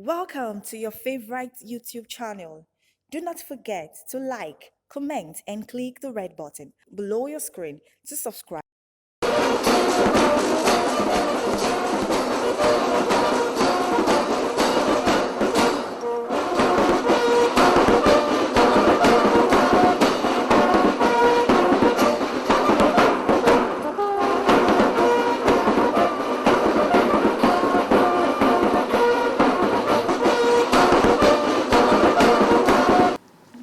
Welcome to your favorite YouTube channel. Do not forget to like, comment, and click the red button below your screen to subscribe.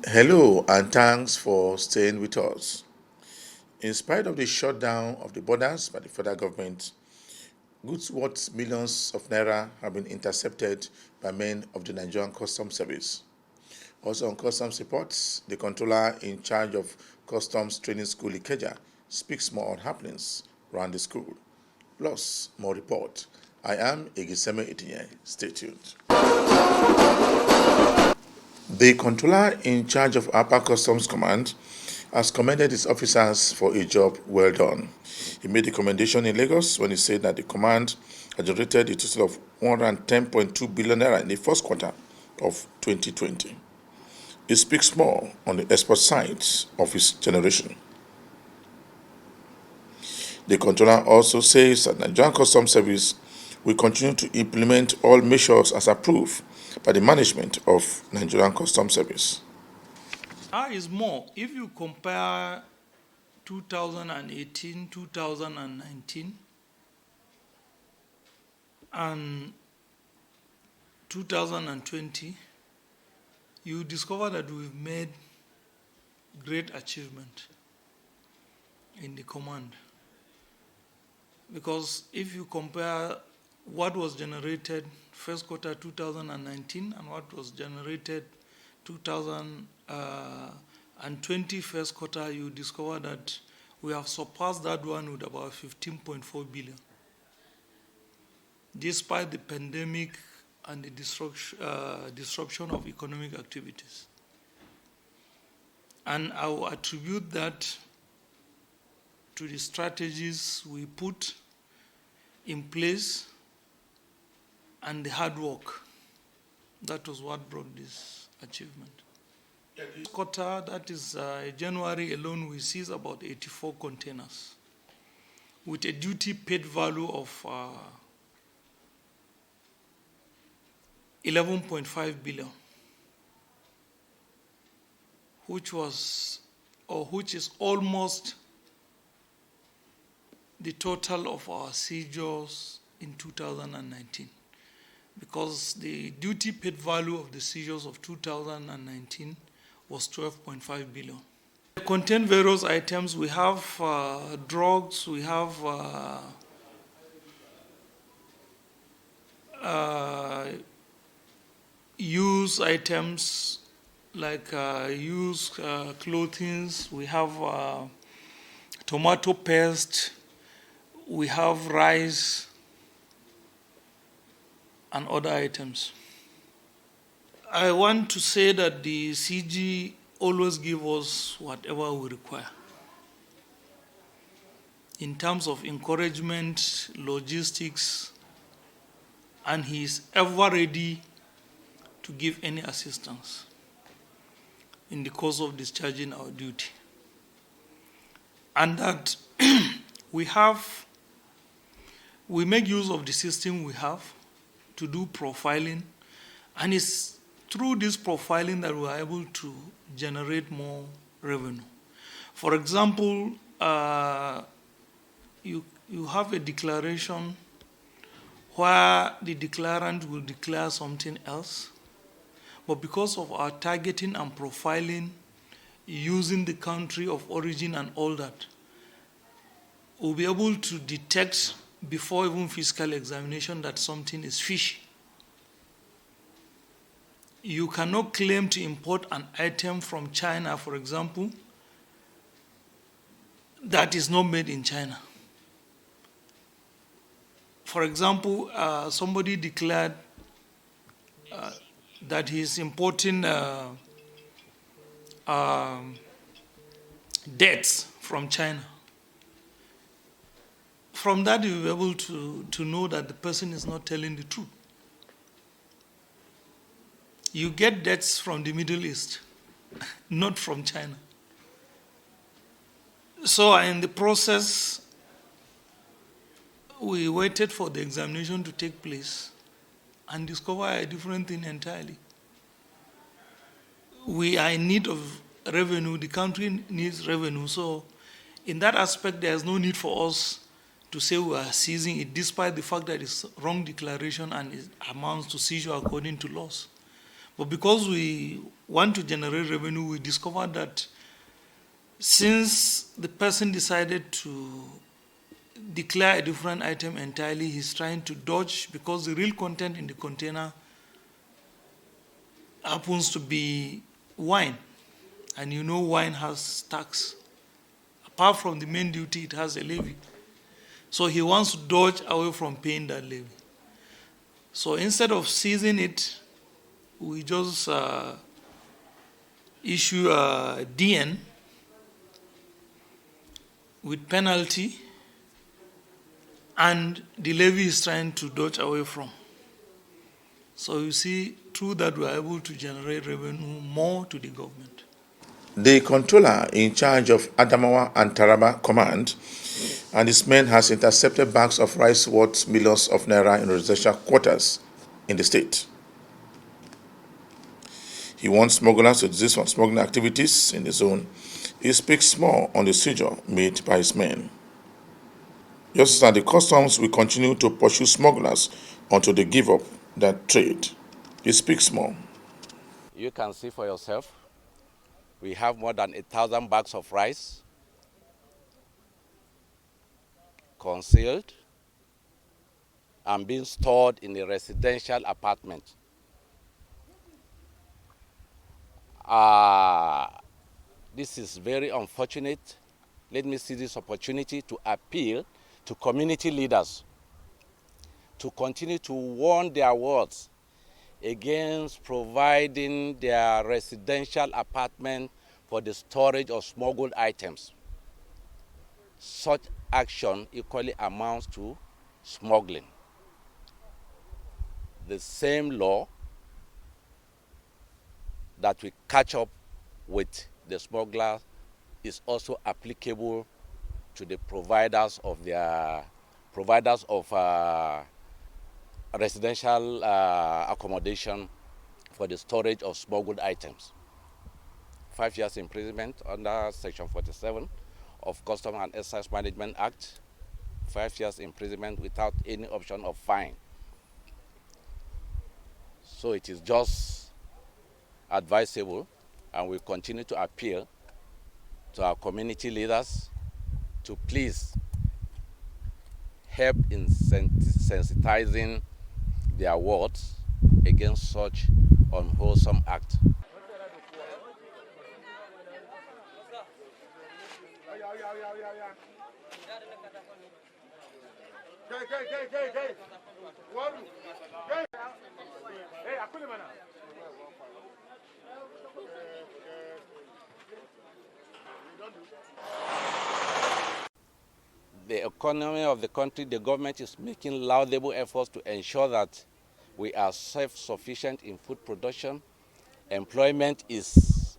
Hello, and thanks for staying with us. In spite of the shutdown of the borders by the federal government, goods worth millions of naira have been intercepted by men of the Nigerian Customs Service. Also on customs reports, the controller in charge of Customs Training School Ikeja speaks more on happenings around the school. Plus, more report. I am Egiseme Itinye. Stay tuned. The controller in charge of Upper Customs Command has commended his officers for a job well done. He made the commendation in Lagos when he said that the command had generated a total of 110.2 billion naira in the first quarter of 2020. He speaks more on the export side of his generation. The controller also says that Nigerian Customs Service will continue to implement all measures as approved by the management of Nigerian Customs Service. Now is more if you compare 2018, 2019, and 2020, you discover that we've made great achievement in the command. Because if you compare what was generated first quarter 2019 and what was generated 2020 first quarter, you discover that we have surpassed that one with about 15.4 billion. Despite the pandemic and the disruption of economic activities. And I will attribute that to the strategies we put in place and the hard work. That was what brought this achievement. This quarter, that is January alone, we seized about 84 containers with a duty paid value of 11.5 billion, which is almost the total of our seizures in 2019, because the duty paid value of the seizures of 2019 was 12.5 billion. They contain various items. We have drugs, we have used items like used clothing, we have tomato paste, we have rice and other items. I want to say that the CG always give us whatever we require in terms of encouragement, logistics, and he is ever ready to give any assistance in the course of discharging our duty. And that we make use of the system we have to do profiling, and it's through this profiling that we are able to generate more revenue. For example, you have a declaration where the declarant will declare something else, but because of our targeting and profiling using the country of origin and all that, we'll be able to detect before even physical examination that something is fishy. You cannot claim to import an item from China, for example, that is not made in China. For example, somebody declared that he is importing dates from China. From that, you'll be able to know that the person is not telling the truth. you get dates from the Middle East, not from China. So in the process, we waited for the examination to take place and discover a different thing entirely. We are in need of revenue, the country needs revenue, so in that aspect, there is no need for us to say we are seizing it, despite the fact that it's wrong declaration and it amounts to seizure according to laws. But because we want to generate revenue, we discovered that since the person decided to declare a different item entirely, he's trying to dodge, because the real content in the container happens to be wine. And you know wine has tax. Apart from the main duty, it has a levy. So he wants to dodge away from paying that levy. So instead of seizing it, we just issue a DN with penalty, and the levy is trying to dodge away from. So you see, through that we are able to generate revenue more to the government. The controller in charge of Adamawa and Taraba Command and his men has intercepted bags of rice worth millions of naira in residential quarters in the state. He wants smugglers to desist from smuggling activities in the zone. He speaks more on the seizure made by his men. Just as the customs will continue to pursue smugglers until they give up that trade. He speaks more. You can see for yourself, we have more than 1,000 bags of rice concealed and being stored in a residential apartment. This is very unfortunate. Let me see this opportunity to appeal to community leaders to continue to warn their wards against providing their residential apartment for the storage of smuggled items. Such action equally amounts to smuggling. The same law that we catch up with the smuggler is also applicable to the providers of residential accommodation for the storage of smuggled items. 5 years imprisonment under Section 47 of Custom and Excise Management Act. 5 years imprisonment without any option of fine. So it is just advisable, and we continue to appeal to our community leaders to please help in sensitizing their wards against such unwholesome act. The economy of the country, the government is making laudable efforts to ensure that we are self-sufficient in food production. Employment is,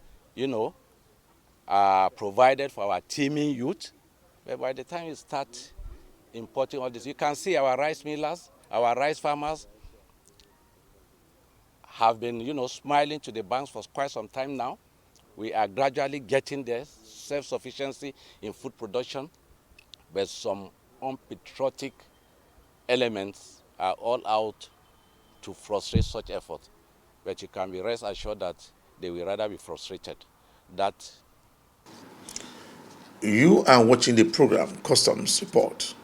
provided for our teeming youth. But by the time you start importing all this, you can see our rice millers, our rice farmers have been, smiling to the banks for quite some time now. We are gradually getting there, self-sufficiency in food production, but some unpatriotic elements are all out to frustrate such efforts. But you can be rest assured that they will rather be frustrated. That You are watching the program Customs Report.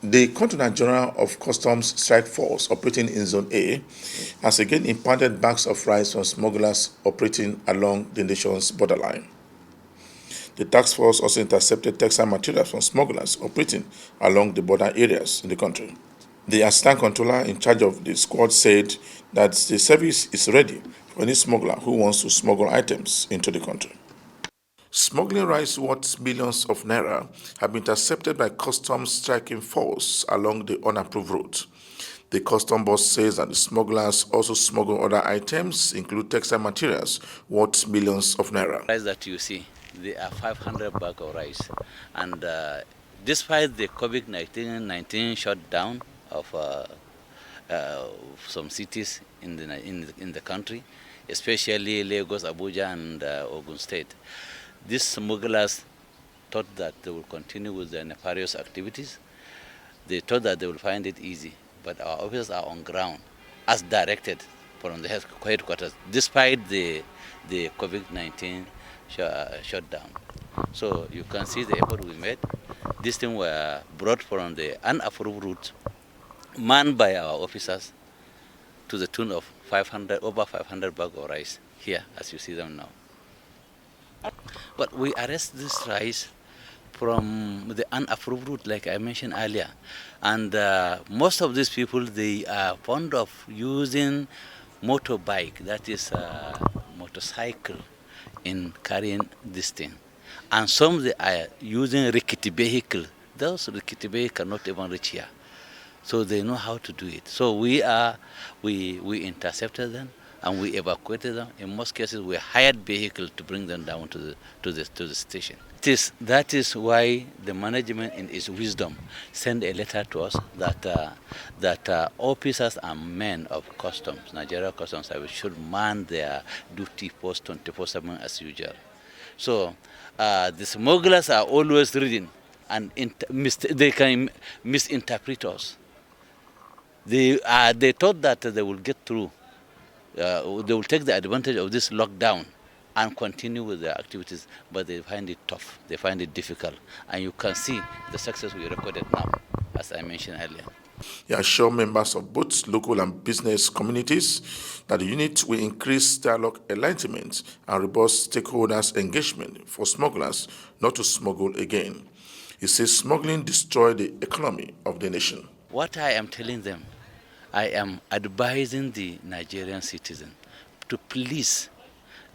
The Controller General of Customs Strike Force operating in Zone A has again impounded bags of rice from smugglers operating along the nation's borderline. The task force also intercepted textile materials from smugglers operating along the border areas in the country. The Assistant Controller in charge of the squad said that the service is ready for any smuggler who wants to smuggle items into the country. Smuggling rice worth millions of naira have been intercepted by customs striking force along the unapproved route. The custom boss says that the smugglers also smuggle other items, include textile materials, worth millions of naira. Rice that you see, they are 500 bags of rice, and despite the COVID-19 shutdown of some cities in the country, especially Lagos, Abuja, and Ogun State, these smugglers thought that they will continue with their nefarious activities. They thought that they will find it easy, but our officers are on ground as directed from the headquarters, despite the COVID-19 shutdown. So you can see the effort we made. These things were brought from the unapproved route, manned by our officers, to the tune of over 500 bags of rice here, as you see them now. But we arrest this rice from the unapproved route, like I mentioned earlier. And most of these people, they are fond of using motorbike, that is motorcycle, in carrying this thing. And some they are using rickety vehicle. Those rickety vehicles cannot even reach here. So they know how to do it. So we intercepted them and we evacuated them. In most cases, we hired vehicles to bring them down to the station. That is why the management, in its wisdom, sent a letter to us that officers and men of customs, Nigeria Customs Service, should man their duty post 24/7 as usual. So the smugglers are always reading, and they can misinterpret us. They thought that they will get through. They will take the advantage of this lockdown and continue with their activities, but they find it tough. They find it difficult. And you can see the success we recorded now, as I mentioned earlier. He assured members of both local and business communities that the unit will increase dialogue enlightenment and robust stakeholders' engagement for smugglers not to smuggle again. He says smuggling destroys the economy of the nation. What I am telling them, I am advising the Nigerian citizen to please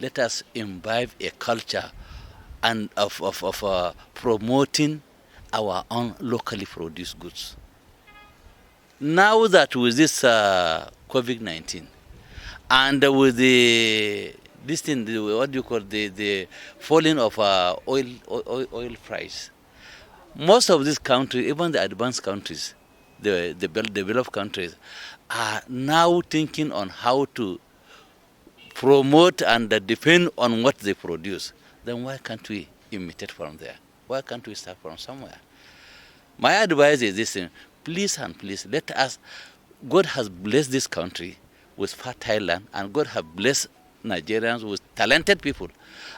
let us imbibe a culture and of promoting our own locally produced goods. Now that with this COVID-19 and with the falling of oil price, most of these countries, even the advanced countries, the developed countries, are now thinking on how to promote and depend on what they produce. Then why can't we imitate from there? Why can't we start from somewhere? My advice is this: please and please let us. God has blessed this country with fertile land, and God has blessed Nigerians with talented people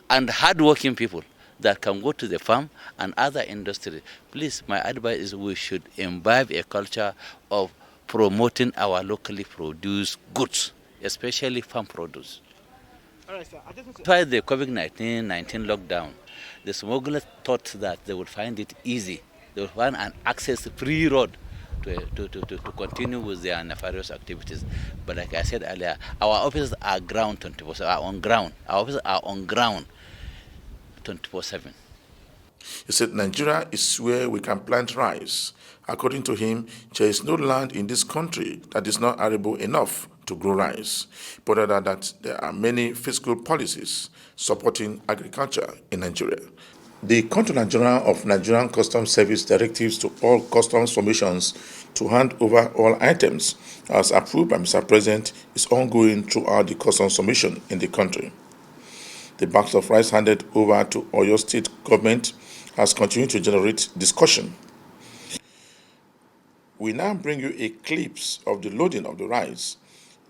and hardworking people that can go to the farm and other industries. Please, my advice is we should imbibe a culture of promoting our locally produced goods, especially farm produce. All right, sir. Despite the COVID-19 lockdown, the smugglers thought that they would find it easy. They would find an access-free road to continue with their nefarious activities. But like I said earlier, our officers are ground 24/7. Are on ground. Our officers are on ground 24/7. He said Nigeria is where we can plant rice. According to him, there is no land in this country that is not arable enough to grow rice, but rather that there are many fiscal policies supporting agriculture in Nigeria. The Controller General of Nigerian Customs Service directives to all customs formations to hand over all items, as approved by Mr. President, is ongoing throughout the customs formation in the country. The bags of rice handed over to Oyo State government has continued to generate discussion. We now bring you a clips of the loading of the rice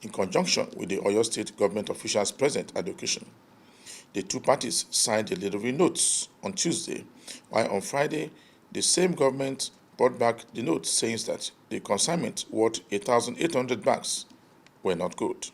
in conjunction with the Oyo State government officials present at the occasion. The two parties signed the delivery notes on Tuesday, while on Friday, the same government brought back the notes saying that the consignment worth 1,800 bags were not good.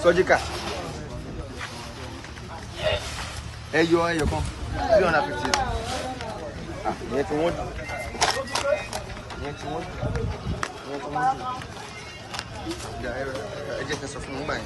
Sojika. Hey, you come. 350. Ah, you to one. Yeah, I just have some money.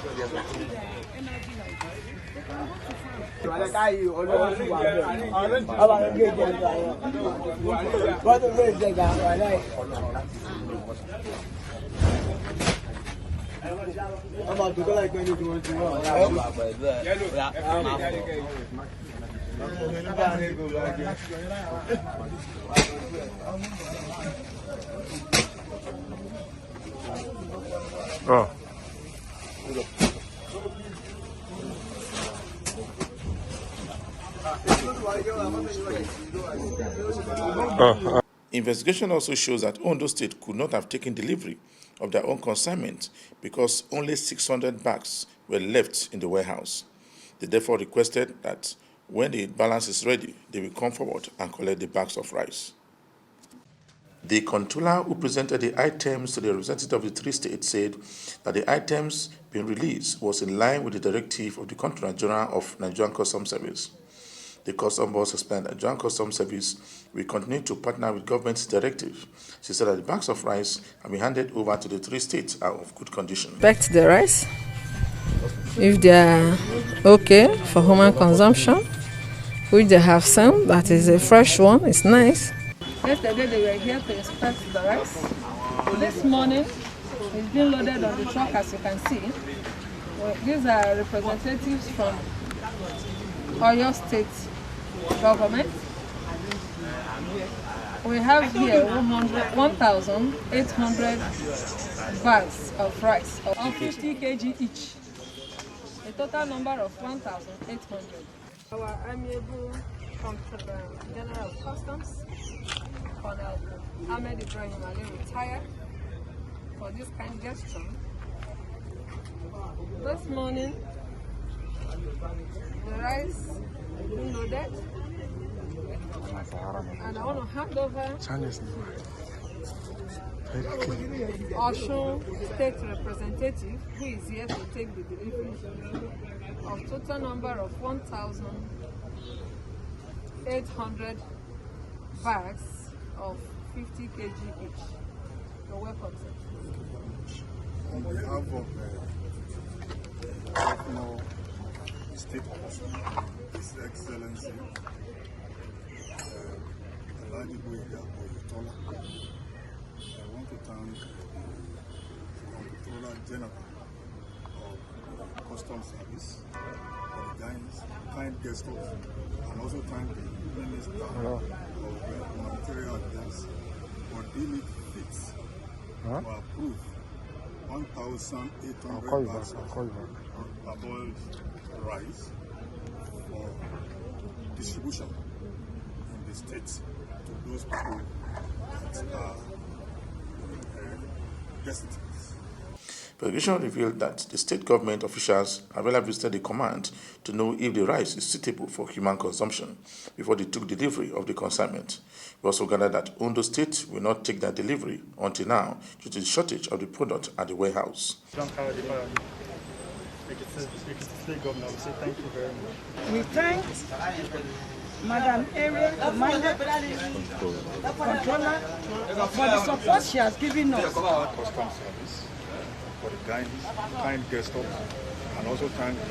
Oh. Investigation also shows that Ondo State could not have taken delivery of their own consignment because only 600 bags were left in the warehouse. They therefore requested that when the balance is ready, they will come forward and collect the bags of rice. The controller who presented the items to the representative of the three states said that the items being released was in line with the directive of the Controller General of Nigerian Customs Service. The Customs Boss explained that Nigerian Customs Service will continue to partner with government's directive. She said that the bags of rice have been handed over to the three states are of good condition. Inspect the rice if they are okay for human consumption, which they have some, that is a fresh one, it's nice. Yesterday they were here to inspect the rice. This morning it's been loaded on the truck, as you can see. Well, these are representatives from Oyo State government. We have here 1,800 bags of rice of 50 kg each. A total number of 1,800. Our amiable General of Customs, Colonel Ahmed Ibrahim Ali, retired for this kind gesture. This morning, the rice is being loaded, and I want to hand over Osun State representative, who is here to take the delivery of total number of 1,800 bags of 50 kg each. You're welcome, sir. On behalf of Governor State Council, His Excellency Alhaji Boyega Oyetola, I want to thank the Controller General of Customs Service for the kind gestures, and also thank the Minister of Humanitarian Affairs for deeming it fit to approve 1,800 bags of parboiled rice for distribution in the states to those people that are destitute. Investigation revealed that the state government officials have earlier visited the command to know if the rice is suitable for human consumption before they took delivery of the consignment. We also gathered that Ondo State will not take that delivery until now due to the shortage of the product at the warehouse. State Governor, we say thank you very much. We thank Madam Area Commander, Controller, for the support she has given us. Customs Service for the kind gestures, and also thank the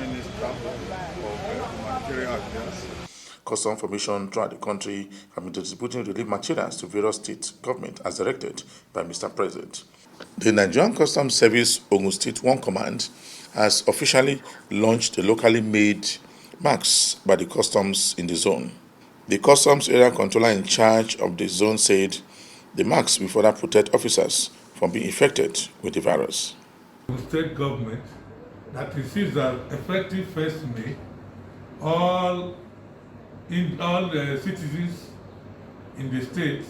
Minister of Humanitarian Affairs. Custom formation throughout the country have been distributing relief materials to various state governments as directed by Mr. President. The Nigerian Customs Service Ogun State 1 Command has officially launched the locally made marks by the customs in the zone. The customs area controller in charge of the zone said the marks will further protect officers from being infected with the virus. The state government that receives that effective 1st May, all the citizens in the state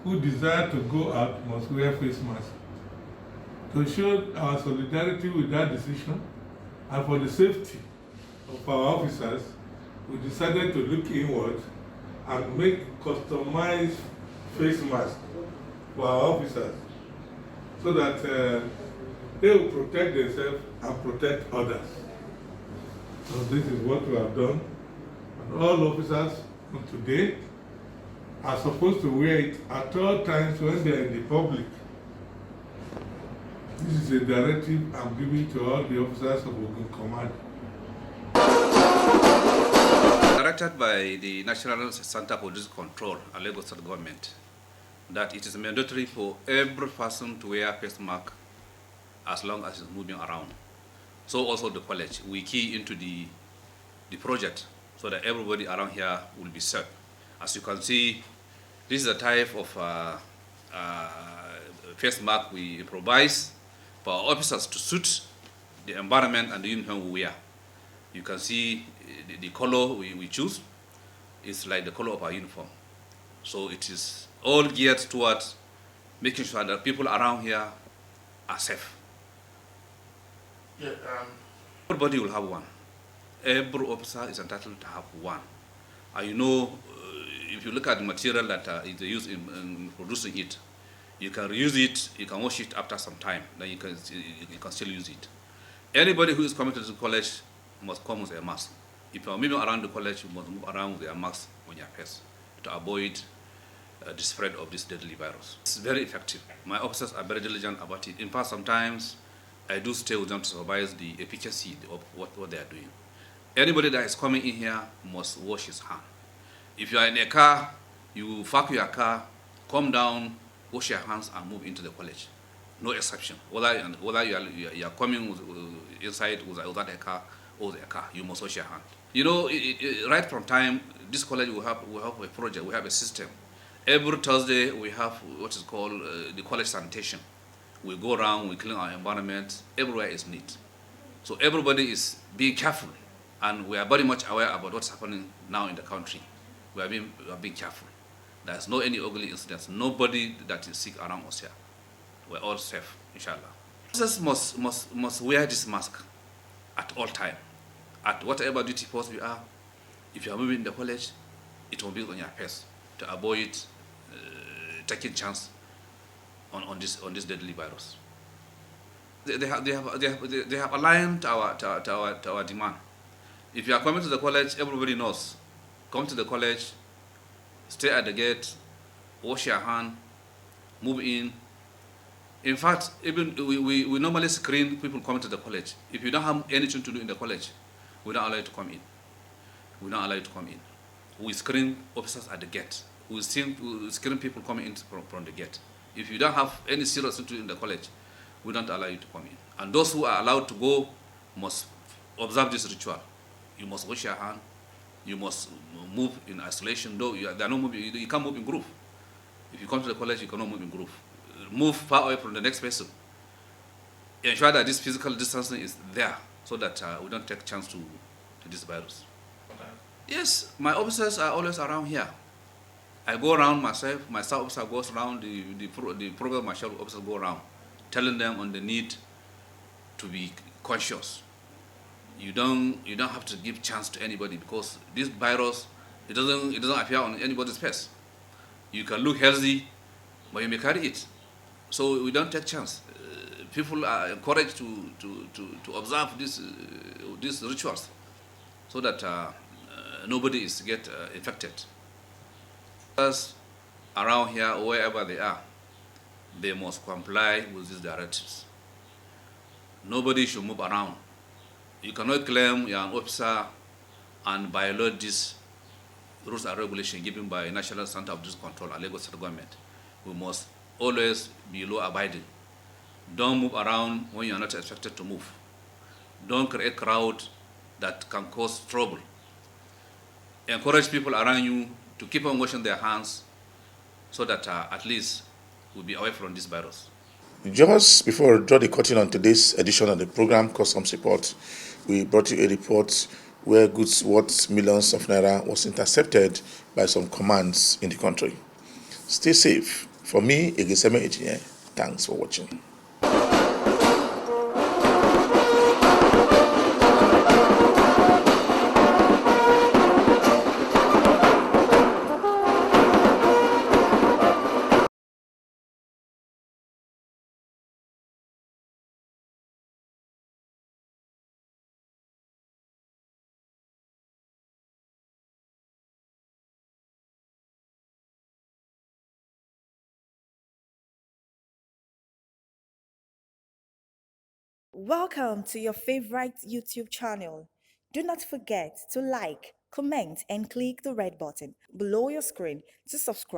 who desire to go out must wear face masks. To show our solidarity with that decision and for the safety of our officers, we decided to look inward and make customized face masks for our officers so that they will protect themselves and protect others. So this is what we have done. And all officers today are supposed to wear it at all times when they are in the public. This is a directive I'm giving to all the officers of Ogun Command. Directed by the National Center for Disease Control and Lagos State Government that it is mandatory for every person to wear a face mask as long as it's moving around. So also the college, we key into the project so that everybody around here will be safe. As you can see, this is a type of face mask we improvise for our officers to suit the environment and the uniform we wear. You can see the color we choose is like the color of our uniform. So it is all geared towards making sure that people around here are safe. Yeah, Everybody will have one. Every officer is entitled to have one. And you know, if you look at the material that is used in producing it, you can reuse it, you can wash it after some time, then you can still use it. Anybody who is coming to the college must come with a mask. If you are moving around the college, you must move around with a mask on your face to avoid the spread of this deadly virus. It's very effective. My officers are very diligent about it. In fact, sometimes I do stay with them to supervise the efficacy of what they are doing. Anybody that is coming in here must wash his hand. If you are in a car, you park your car, come down, wash your hands and move into the college. No exception. Whether you are coming inside without a car or the car, you must wash your hand. You know, right from time, this college will have a project, we have a system. Every Thursday we have what is called the college sanitation. We go around, we clean our environment, everywhere is neat. So everybody is being careful, and we are very much aware about what's happening now in the country. We are being careful. There's no any ugly incidents, nobody that is sick around us here. We're all safe, inshallah. Officers must wear this mask at all time. At whatever duty post we are, if you are moving in the college, it will be on your face to avoid taking chance on this deadly virus. They have aligned to our demand. If you are coming to the college, everybody knows. Come to the college, stay at the gate, wash your hand, move in. In fact, even we normally screen people coming to the college. If you don't have anything to do in the college, we don't allow you to come in. We don't allow you to come in. We screen officers at the gate. We screen people coming in from the gate. If you don't have any serious thing to do in the college, we don't allow you to come in. And those who are allowed to go must observe this ritual. You must wash your hand. You must move in isolation. Though you can't move in group. If you come to the college, you cannot move in group. Move far away from the next person. Ensure that this physical distancing is there so that we don't take chance to this virus. Yes, my officers are always around here. I go around myself, my staff officer goes around, the program marshal officers go around, telling them on the need to be conscious. You don't have to give chance to anybody because this virus, it doesn't appear on anybody's face. You can look healthy, but you may carry it. So we don't take chance. People are encouraged to observe these rituals so that nobody is get infected. Us around here, wherever they are, they must comply with these directives. Nobody should move around. You cannot claim you are an officer and violate these rules and regulations given by National Center of Disease Control and Lagos State Government. We must always be law-abiding. Don't move around when you are not expected to move. Don't create crowd that can cause trouble. Encourage people around you to keep on washing their hands so that at least we'll be away from this virus. Just before we draw the curtain on today's edition of the program, Customs Report, we brought you a report where goods worth millions of naira was intercepted by some commands in the country. Stay safe. For me, Egeseme Ejinye, thanks for watching. Welcome to your favorite YouTube channel. Do not forget to like, comment, and click the red button below your screen to subscribe.